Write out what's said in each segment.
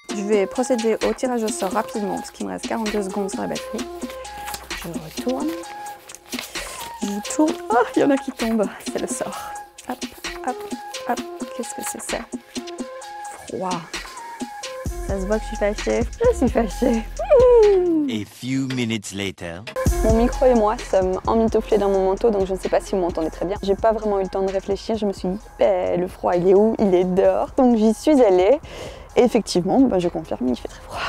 Je vais procéder au tirage au sort rapidement parce qu'il me reste 42 secondes sur la batterie. Je retourne. Je tourne. Oh, il y en a qui tombent. C'est le sort. Hop, hop, hop. Qu'est-ce que c'est ça? Froid. Ça se voit que je suis fâchée. Je suis fâchée. A few minutes later. Mon micro et moi sommes emmitouflés dans mon manteau, donc je ne sais pas si vous m'entendez très bien. J'ai pas vraiment eu le temps de réfléchir. Je me suis dit, le froid, il est où? Il est dehors. Donc j'y suis allée. Et effectivement, je confirme, il fait très froid.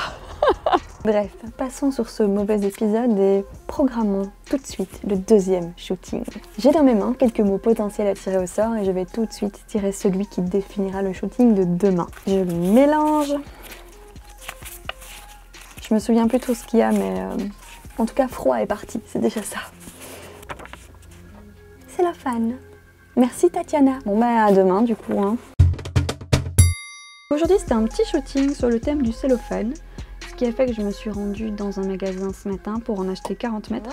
Bref, passons sur ce mauvais épisode et programmons tout de suite le deuxième shooting. J'ai dans mes mains quelques mots potentiels à tirer au sort et je vais tout de suite tirer celui qui définira le shooting de demain. Je le mélange. Je me souviens plus tout ce qu'il y a, mais en tout cas, froid est parti, c'est déjà ça. C'est la fan. Merci Tatiana. Bon à demain du coup. Aujourd'hui c'était un petit shooting sur le thème du cellophane, ce qui a fait que je me suis rendue dans un magasin ce matin pour en acheter 40 mètres.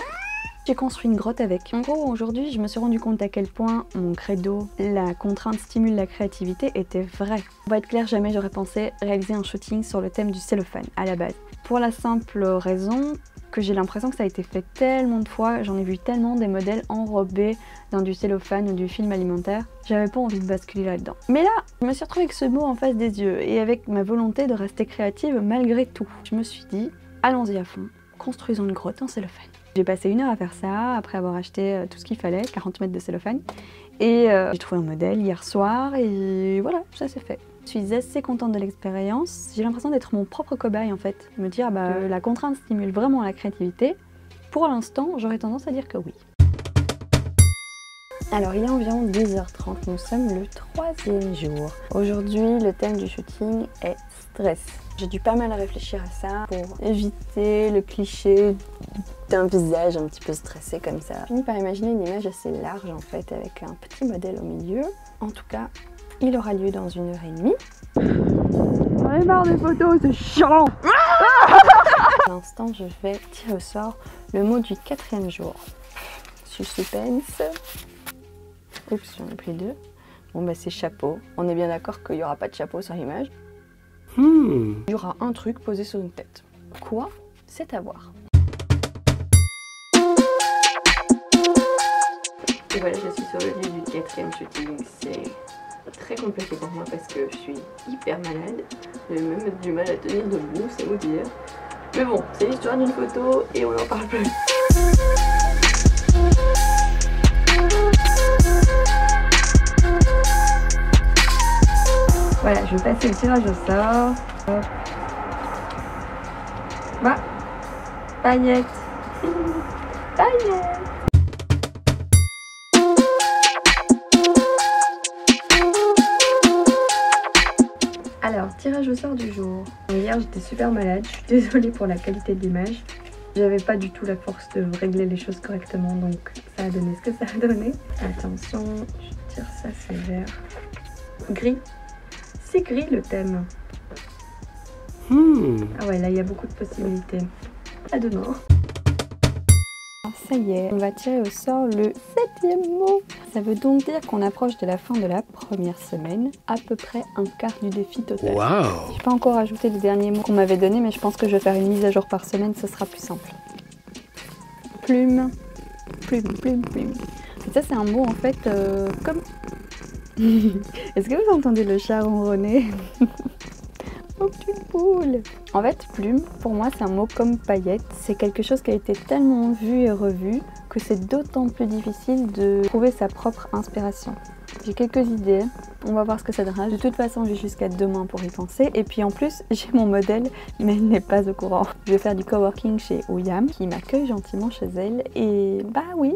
J'ai construit une grotte avec. En gros aujourd'hui je me suis rendu compte à quel point mon credo, la contrainte stimule la créativité, était vrai. On va être clair, jamais j'aurais pensé réaliser un shooting sur le thème du cellophane à la base. Pour la simple raison que j'ai l'impression que ça a été fait tellement de fois, j'en ai vu tellement des modèles enrobés dans du cellophane ou du film alimentaire, j'avais pas envie de basculer là-dedans. Mais là, je me suis retrouvée avec ce mot en face des yeux et avec ma volonté de rester créative malgré tout. Je me suis dit, allons-y à fond, construisons une grotte en cellophane. J'ai passé 1 heure à faire ça, après avoir acheté tout ce qu'il fallait, 40 mètres de cellophane, et j'ai trouvé un modèle hier soir et voilà, ça s'est fait. Je suis assez contente de l'expérience, j'ai l'impression d'être mon propre cobaye en fait, me dire la contrainte stimule vraiment la créativité. Pour l'instant, j'aurais tendance à dire que oui. Alors il est environ 10h30, nous sommes le 3e jour. Aujourd'hui, le thème du shooting est stress. J'ai dû pas mal réfléchir à ça pour éviter le cliché d'un visage un petit peu stressé comme ça. J'ai fini par imaginer une image assez large en fait, avec un petit modèle au milieu. En tout cas, il aura lieu dans 1h30. J'en ai marre des photos, c'est chiant. Pour l'instant, je vais tirer au sort le mot du 4e jour. Suspense. Oups, j'en ai pris 2. Bon c'est chapeau. On est bien d'accord qu'il n'y aura pas de chapeau sur l'image. Il y aura un truc posé sur une tête. Quoi? C'est à voir. Et voilà, je suis sur le lieu du 4e shooting. C'est très compliqué pour moi parce que je suis hyper malade. J'ai même du mal à tenir debout, c'est vous dire. Mais bon, c'est l'histoire d'une photo et on n'en parle plus. Voilà, je vais passer le tirage au sort. Hop. Paillettes. Paillettes. Alors, tirage au sort du jour. Hier, j'étais super malade. Je suis désolée pour la qualité de l'image. J'avais pas du tout la force de régler les choses correctement, donc ça a donné ce que ça a donné. Attention, je tire ça, c'est vert. Gris. C'est gris le thème. Ah ouais, là il y a beaucoup de possibilités. À demain. Ça y est, on va tirer au sort le 7e mot. Ça veut donc dire qu'on approche de la fin de la première semaine, à peu près un quart du défi total. Wow. J'ai pas encore ajouté les derniers mots qu'on m'avait donnés, mais je pense que je vais faire une mise à jour par semaine, ce sera plus simple. Plume, plume, plume, plume. Et ça c'est un mot en fait comme... Est-ce que vous entendez le chat ronronner? Oh petite poule. En fait, plume, pour moi c'est un mot comme paillette. C'est quelque chose qui a été tellement vu et revu que c'est d'autant plus difficile de trouver sa propre inspiration. J'ai quelques idées, on va voir ce que ça donnera. De toute façon, j'ai jusqu'à demain pour y penser. Et puis en plus, j'ai mon modèle, mais elle n'est pas au courant. Je vais faire du coworking chez Ouyam, qui m'accueille gentiment chez elle. Et bah oui,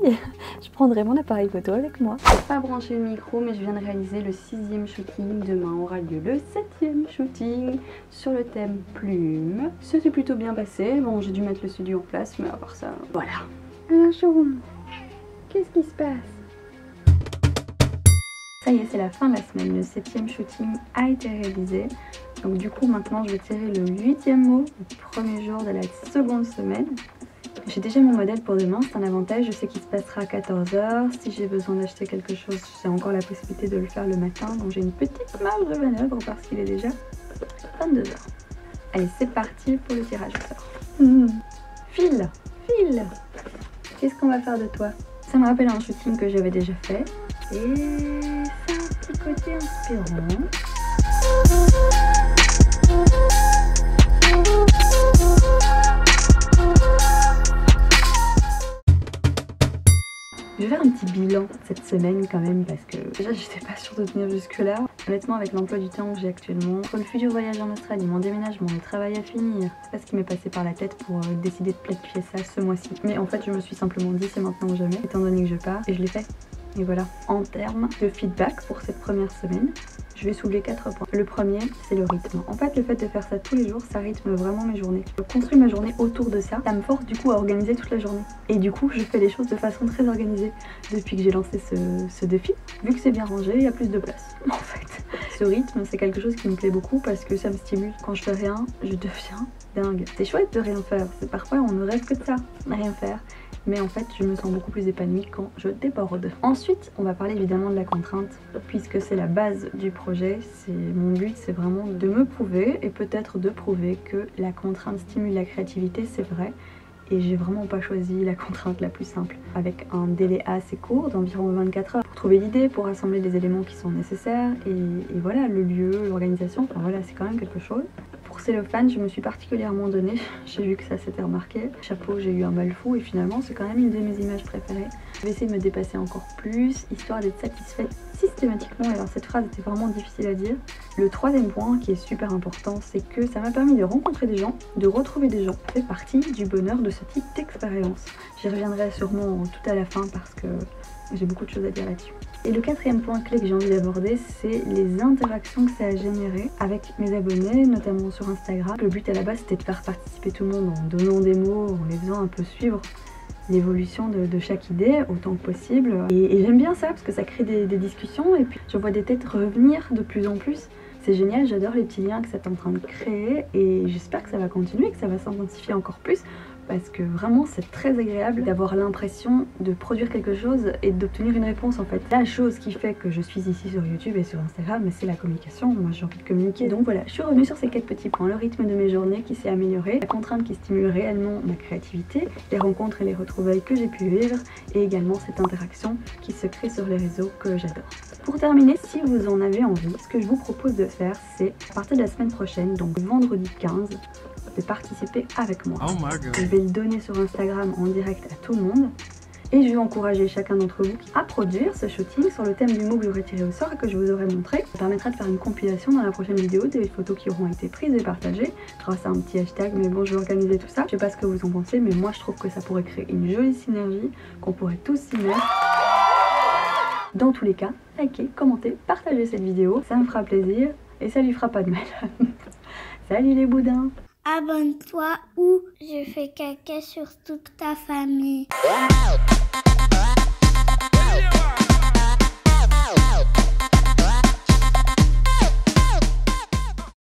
je prendrai mon appareil photo avec moi. Je n'ai pas branché le micro, mais je viens de réaliser le 6e shooting. Demain aura lieu le 7e shooting sur le thème plume. Ça s'est plutôt bien passé. Bon, j'ai dû mettre le studio en place, mais à part ça, voilà. Alors, Jérôme, qu'est-ce qui se passe? Ça y est, c'est la fin de la semaine, le 7e shooting a été réalisé. Donc du coup, maintenant, je vais tirer le 8e mot, le premier jour de la seconde semaine. J'ai déjà mon modèle pour demain, c'est un avantage, je sais qu'il se passera à 14 h. Si j'ai besoin d'acheter quelque chose, j'ai encore la possibilité de le faire le matin, donc j'ai une petite marge de manœuvre parce qu'il est déjà 22 h. Allez, c'est parti pour le tirage au sort. File, file. Qu'est-ce qu'on va faire de toi? Ça me rappelle un shooting que j'avais déjà fait et ça a un petit côté inspirant. Je vais faire un petit bilan cette semaine quand même parce que déjà j'étais pas sûre de tenir jusque là. Honnêtement avec l'emploi du temps que j'ai actuellement, entre le futur voyage en Australie, mon déménagement, le travail à finir, c'est pas ce qui m'est passé par la tête pour décider de planifier ça ce mois-ci. Mais en fait je me suis simplement dit c'est maintenant ou jamais étant donné que je pars et je l'ai fait. Et voilà, en termes de feedback pour cette première semaine, je vais soulever 4 points. Le premier, c'est le rythme. En fait, le fait de faire ça tous les jours, ça rythme vraiment mes journées. Je construis ma journée autour de ça. Ça me force du coup à organiser toute la journée. Et du coup, je fais les choses de façon très organisée. Depuis que j'ai lancé ce défi, vu que c'est bien rangé, il y a plus de place. En fait, ce rythme, c'est quelque chose qui me plaît beaucoup parce que ça me stimule. Quand je fais rien, je deviens dingue. C'est chouette de rien faire. Parfois, on ne rêve que de ça, rien faire. Mais en fait je me sens beaucoup plus épanouie quand je déborde. Ensuite on va parler évidemment de la contrainte puisque c'est la base du projet. Mon but c'est vraiment de me prouver et peut-être de prouver que la contrainte stimule la créativité, c'est vrai. Et j'ai vraiment pas choisi la contrainte la plus simple, avec un délai assez court d'environ 24 heures pour trouver l'idée, pour rassembler les éléments qui sont nécessaires et voilà, le lieu, l'organisation, enfin voilà, c'est quand même quelque chose. Pour Cellophane, je me suis particulièrement donnée, j'ai vu que ça s'était remarqué. Chapeau, j'ai eu un mal fou et finalement c'est quand même une de mes images préférées. Je vais essayer de me dépasser encore plus, histoire d'être satisfaite systématiquement. Alors cette phrase était vraiment difficile à dire. Le troisième point qui est super important, c'est que ça m'a permis de rencontrer des gens, de retrouver des gens. Ça fait partie du bonheur de ce type d'expérience. J'y reviendrai sûrement tout à la fin parce que j'ai beaucoup de choses à dire là-dessus. Et le quatrième point clé que j'ai envie d'aborder, c'est les interactions que ça a généré avec mes abonnés, notamment sur Instagram. Le but à la base, c'était de faire participer tout le monde en donnant des mots, en les faisant un peu suivre l'évolution de chaque idée autant que possible. Et j'aime bien ça parce que ça crée des discussions et puis je vois des têtes revenir de plus en plus. C'est génial, j'adore les petits liens que ça est en train de créer et j'espère que ça va continuer, que ça va s'intensifier encore plus parce que vraiment c'est très agréable d'avoir l'impression de produire quelque chose et d'obtenir une réponse en fait. La chose qui fait que je suis ici sur YouTube et sur Instagram, c'est la communication. Moi j'ai envie de communiquer. Donc voilà, je suis revenue sur ces 4 petits points. Le rythme de mes journées qui s'est amélioré, la contrainte qui stimule réellement ma créativité, les rencontres et les retrouvailles que j'ai pu vivre et également cette interaction qui se crée sur les réseaux que j'adore. Pour terminer, si vous en avez envie, ce que je vous propose de faire, c'est à partir de la semaine prochaine, donc vendredi 15, de participer avec moi. Oh my God. Je vais le donner sur Instagram en direct à tout le monde et je vais encourager chacun d'entre vous à produire ce shooting sur le thème du mot que j'aurai tiré au sort et que je vous aurai montré. Ça permettra de faire une compilation dans la prochaine vidéo des photos qui auront été prises et partagées grâce à un petit hashtag, mais bon je vais organiser tout ça. Je sais pas ce que vous en pensez, mais moi je trouve que ça pourrait créer une jolie synergie, qu'on pourrait tous s'y mettre. Dans tous les cas, likez, commentez, partagez cette vidéo, ça me fera plaisir et ça lui fera pas de mal. Salut les boudins! Abonne-toi ou je fais caca sur toute ta famille.